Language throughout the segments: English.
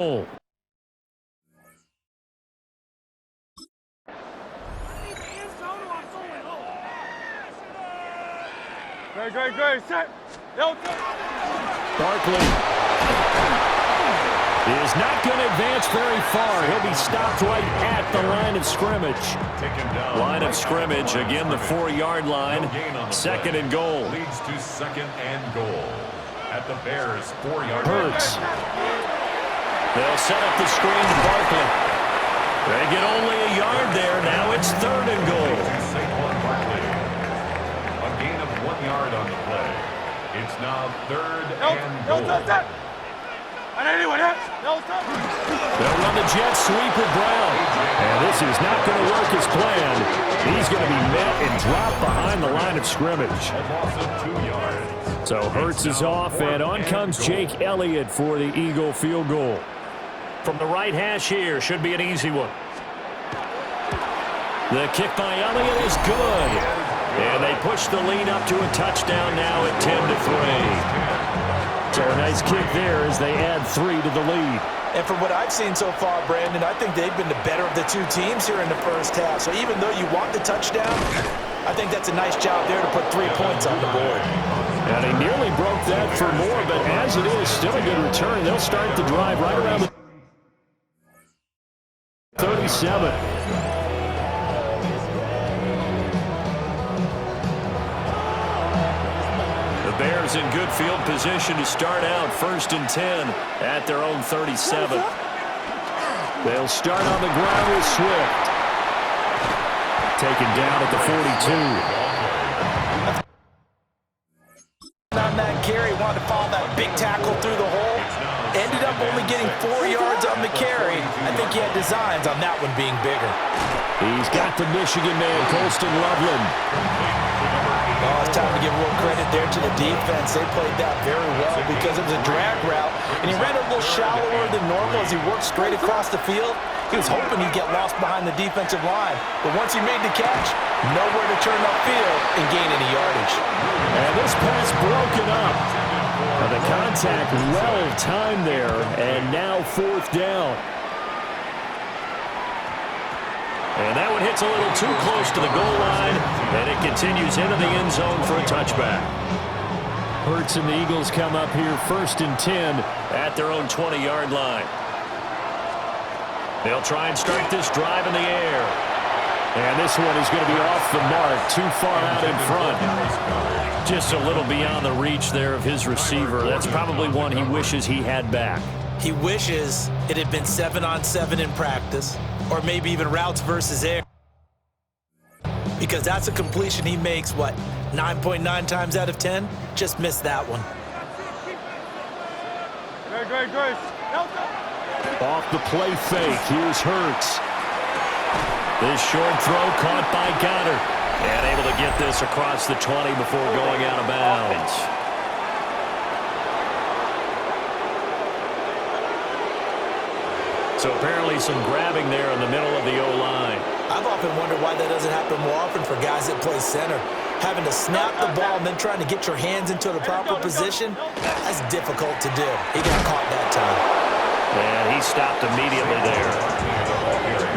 goal. Great. Set. Barkley is not going to advance very far. He'll be stopped right at the line of scrimmage. Line of scrimmage, again, the 4-yard line. Second and goal. Leads to second and goal at the Bears' 4-yard line. Hurts. They'll set up the screen to Barkley. They get only a yard there. Now it's third and goal. A gain of 1 yard on the play. It's now third and goal. They'll run the jet sweep with Brown. And this is not going to work as planned. He's going to be met and dropped behind the line of scrimmage. A loss of 2 yards. So Hurts is off, and on comes Jake Elliott for the Eagle field goal. From the right hash here, should be an easy one. The kick by Elliott is good. And they push the lead up to a touchdown now at 10-3. So a nice kick there as they add 3 to the lead. And from what I've seen so far, Brandon, I think they've been the better of the two teams here in the first half. So even though you want the touchdown, I think that's a nice job there to put 3 points on the board. And he nearly broke that for more, but as it is, still a good return. They'll start the drive right around the 37. The Bears in good field position to start out, 1st and 10 at their own 37. They'll start on the ground with Swift. Taken down at the 42. On that carry, wanted to follow that big tackle through the hole. Ended up only getting 4 yards on the carry. I think he had designs on that one being bigger. He's got the Michigan man, Colston Loveland. Oh, it's time to give a little credit there to the defense. They played that very well because it was a drag route, and he ran a little shallower than normal as he worked straight across the field. He was hoping he'd get lost behind the defensive line, but once he made the catch, nowhere to turn upfield and gain any yardage. And this pass broken up. The contact well timed there, and now 4th down. And that one hits a little too close to the goal line, and it continues into the end zone for a touchback. Hurts and the Eagles come up here 1st and 10 at their own 20-yard line. They'll try and start this drive in the air. And this one is going to be off the mark, too far out in front. Just a little beyond the reach there of his receiver. That's probably one he wishes he had back. He wishes it had been 7-on-7 in practice, or maybe even routes versus air. Because that's a completion he makes, 9.9 times out of 10? Just missed that one. Great. Off the play fake, here's Hurts. This short throw caught by Goddard. And able to get this across the 20 before going out of bounds. So apparently some grabbing there in the middle of the O-line. I've often wondered why that doesn't happen more often for guys that play center. Having to snap the ball and then trying to get your hands into the proper position, that's difficult to do. He got caught that time. And he stopped immediately there.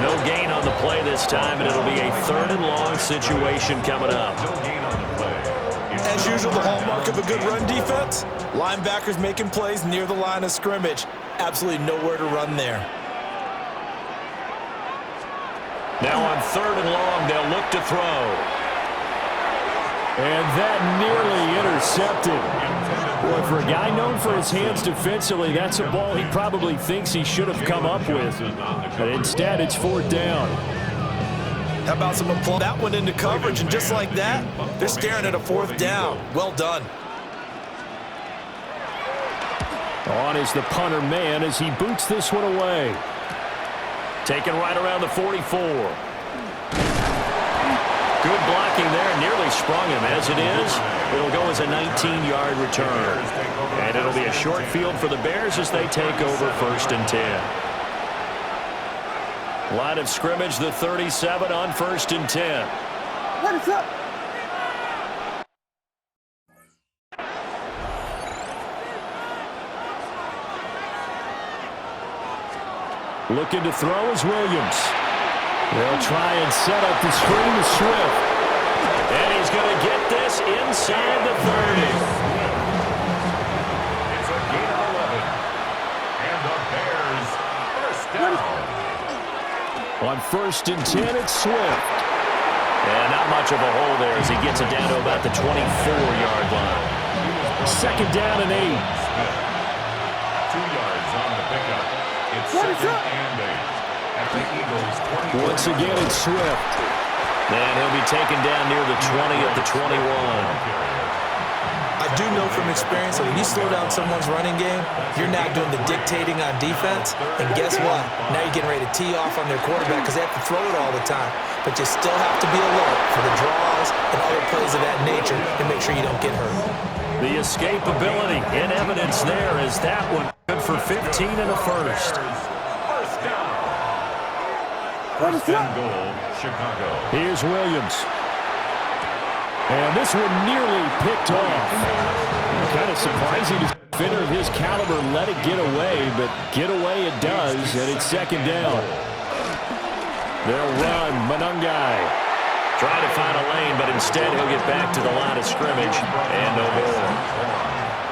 No gain on the play this time, and it'll be a 3rd and long situation coming up. As usual, the hallmark of a good run defense, linebackers making plays near the line of scrimmage. Absolutely nowhere to run there. Now on 3rd and long, they'll look to throw. And that nearly intercepted. Boy, for a guy known for his hands defensively, that's a ball he probably thinks he should have come up with. But instead, it's 4th down. How about some applause? That one into coverage, and just like that, they're staring at a 4th down. Well done. On is the punter man as he boots this one away. Taken right around the 44. Good blocking there, nearly sprung him. As it is, it'll go as a 19-yard return. And it'll be a short field for the Bears as they take over 1st and 10. Line of scrimmage, the 37 on 1st and 10. What is up? Looking to throw is Williams. They'll try and set up the screen to Swift. And he's going to get this inside the 30. It's a gain of 11. And the Bears first down. On 1st and 10, it's Swift. And not much of a hole there as he gets it down to about the 24-yard line. 2nd down and 8. 2 yards on the pickup. It's 2nd and 8. At the Eagles' 20. Once again, it's Swift. And he'll be taken down near the 20 at the 21. I do know from experience that when you slow down someone's running game, you're now doing the dictating on defense. And guess what? Now you're getting ready to tee off on their quarterback because they have to throw it all the time. But you still have to be alert for the draws and other plays of that nature and make sure you don't get hurt. The escapability in evidence there is that one good for 15 and a first. First down. First and goal, Chicago. Here's Williams. And this one nearly picked off. Kind of surprising to defender of his caliber let it get away, but get away it does, and it's 2nd down. They'll run Manungai. Trying to find a lane, but instead he'll get back to the line of scrimmage, and no more.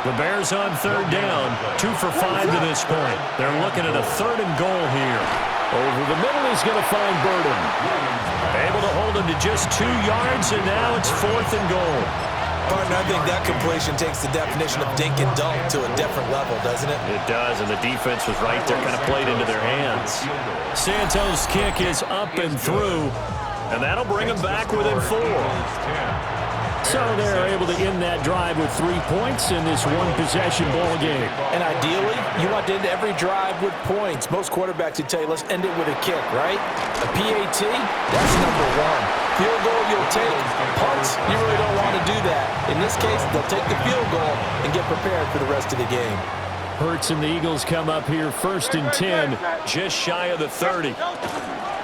The Bears on 3rd down, 2 for 5 to this point. They're looking at a 3rd and goal here. Over the middle, he's going to find Burden. Able to hold him to just 2 yards, and now it's 4th and goal. Partner, I think that completion takes the definition of dink and dunk to a different level, doesn't it? It does, and the defense was right there, kind of played into their hands. Santos' kick is up and through, and that'll bring him back within 4. So they're able to end that drive with 3 points in this one-possession ball game. And ideally, you want to end every drive with points. Most quarterbacks would tell you, let's end it with a kick, right? A PAT, that's number 1. Field goal, you'll take. Punts, you really don't want to do that. In this case, they'll take the field goal and get prepared for the rest of the game. Hurts and the Eagles come up here 1st and 10, just shy of the 30.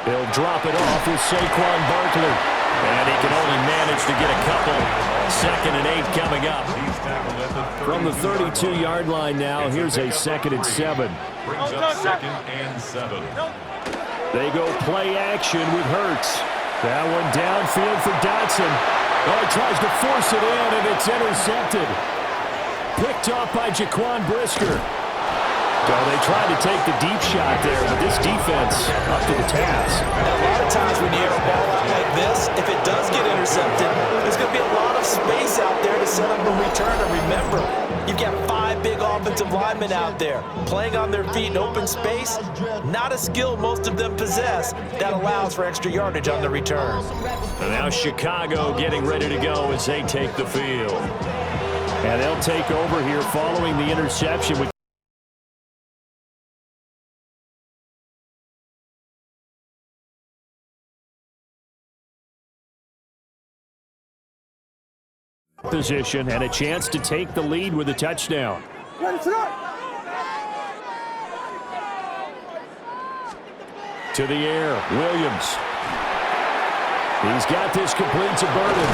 They'll drop it off with Saquon Barkley. And he can only manage to get a couple. 2nd and 8 coming up. From the 32-yard line now, here's a 2nd and 7. Brings up 2nd and 7. They go play action with Hurts. That one downfield for Dotson. Oh, he tries to force it in, and it's intercepted. Picked off by Jaquan Brisker. Well, they tried to take the deep shot there, but this defense up to the task. Now, a lot of times when you air a ball out like this, if it does get intercepted, there's going to be a lot of space out there to set up a return. And remember, you've got 5 big offensive linemen out there playing on their feet in open space. Not a skill most of them possess that allows for extra yardage on the return. And now Chicago getting ready to go as they take the field. And they'll take over here following the interception with position and a chance to take the lead with a touchdown. To the air, Williams. He's got this complete to Burden.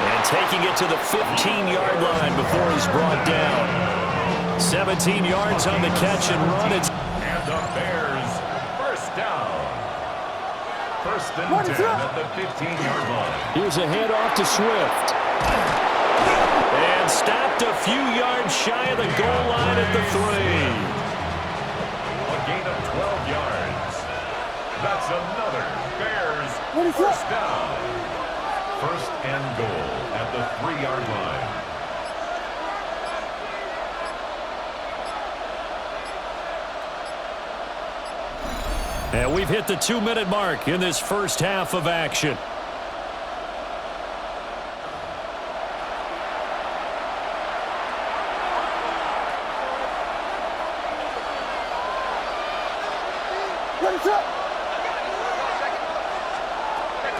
And taking it to the 15-yard line before he's brought down. 17 yards on the catch and run. It's And the Bears first down. 1st and 10 at the 15-yard line. Here's a handoff to Swift. And stopped a few yards shy of the goal line at the 3. A gain of 12 yards. That's another Bears first down. 1st and goal at the 3-yard line. And we've hit the 2-minute mark in this first half of action.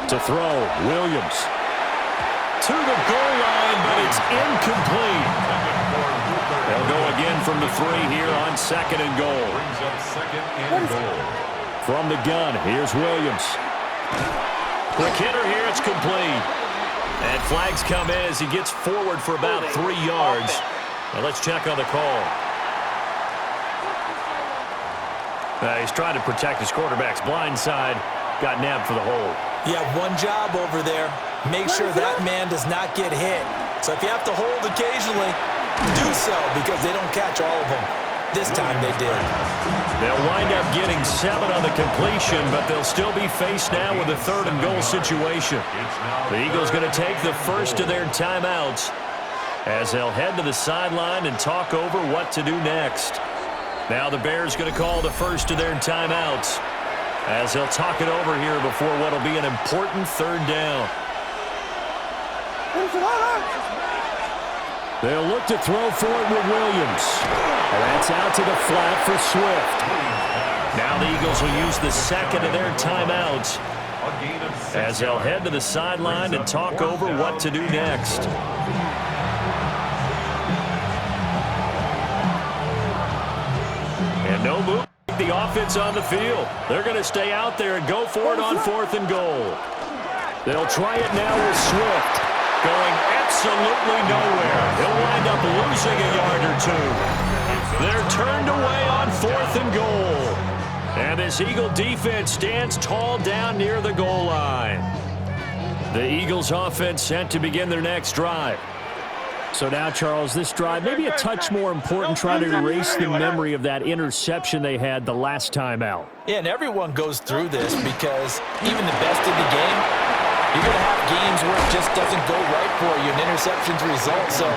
To throw, Williams. To the goal line, but it's incomplete. They'll go again from the 3 here on 2nd and goal. Brings up 2nd and goal. From the gun, here's Williams. Quick hitter here, it's complete. And flags come in as he gets forward for about 3 yards. Now let's check on the call. He's trying to protect his quarterback's blind side. Got nabbed for the hold. You have one job over there. Make sure that man does not get hit. So if you have to hold occasionally, do so because they don't catch all of them. This time they did. They'll wind up getting 7 on the completion, but they'll still be faced now with a 3rd and goal situation. The Eagles going to take the first of their timeouts as they'll head to the sideline and talk over what to do next. Now the Bears going to call the first of their timeouts as they'll talk it over here before what will be an important 3rd down. They'll look to throw for it with Williams. And that's out to the flat for Swift. Now the Eagles will use the 2nd of their timeouts as they'll head to the sideline and talk over what to do next. And no move. The offense on the field. They're going to stay out there and go for it on 4th and goal. They'll try it now with Swift. Going absolutely nowhere. He'll wind up losing a yard or 2. They're turned away on 4th and goal. And this Eagle defense stands tall down near the goal line. The Eagles offense set to begin their next drive. So now, Charles, this drive maybe a touch more important, trying to erase the memory of that interception they had the last time out. Yeah, and everyone goes through this because even the best in the game, you're going to have games where it just doesn't go right for you, and interceptions result. So,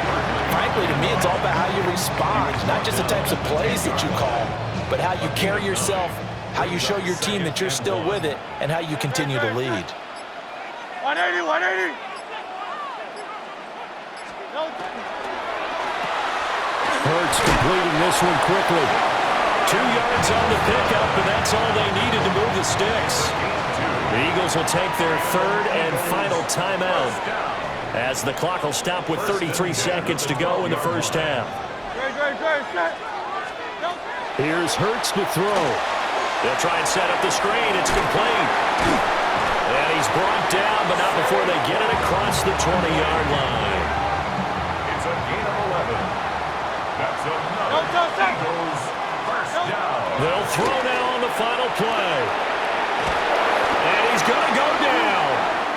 frankly, to me, it's all about how you respond, not just the types of plays that you call, but how you carry yourself, how you show your team that you're still with it, and how you continue to lead. 180, 180. Hurts completing this one quickly. 2 yards on the pickup, and that's all they needed to move the sticks. The Eagles will take their 3rd and final timeout as the clock will stop with 33 seconds to go in the first half. Here's Hurts to throw. They'll try and set up the screen. It's complete. And he's brought down, but not before they get it across the 20-yard line. It's a gain of 11. That's another Eagles first down. They'll throw now on the final play. And he's going to go down.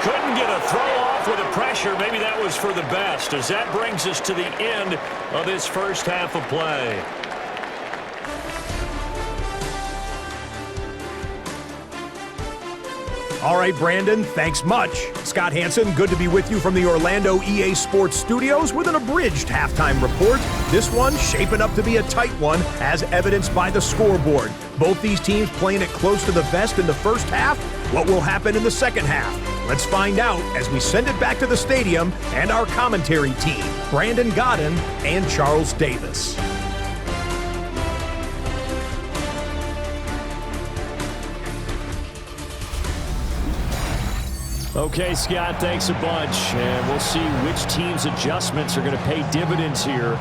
Couldn't get a throw off with the pressure. Maybe that was for the best, as that brings us to the end of this first half of play. All right, Brandon, thanks much. Scott Hansen, good to be with you from the Orlando EA Sports Studios with an abridged halftime report. This one shaping up to be a tight one, as evidenced by the scoreboard. Both these teams playing it close to the vest in the first half. What will happen in the second half? Let's find out as we send it back to the stadium and our commentary team, Brandon Godden and Charles Davis. Okay, Scott, thanks a bunch. And we'll see which team's adjustments are going to pay dividends here.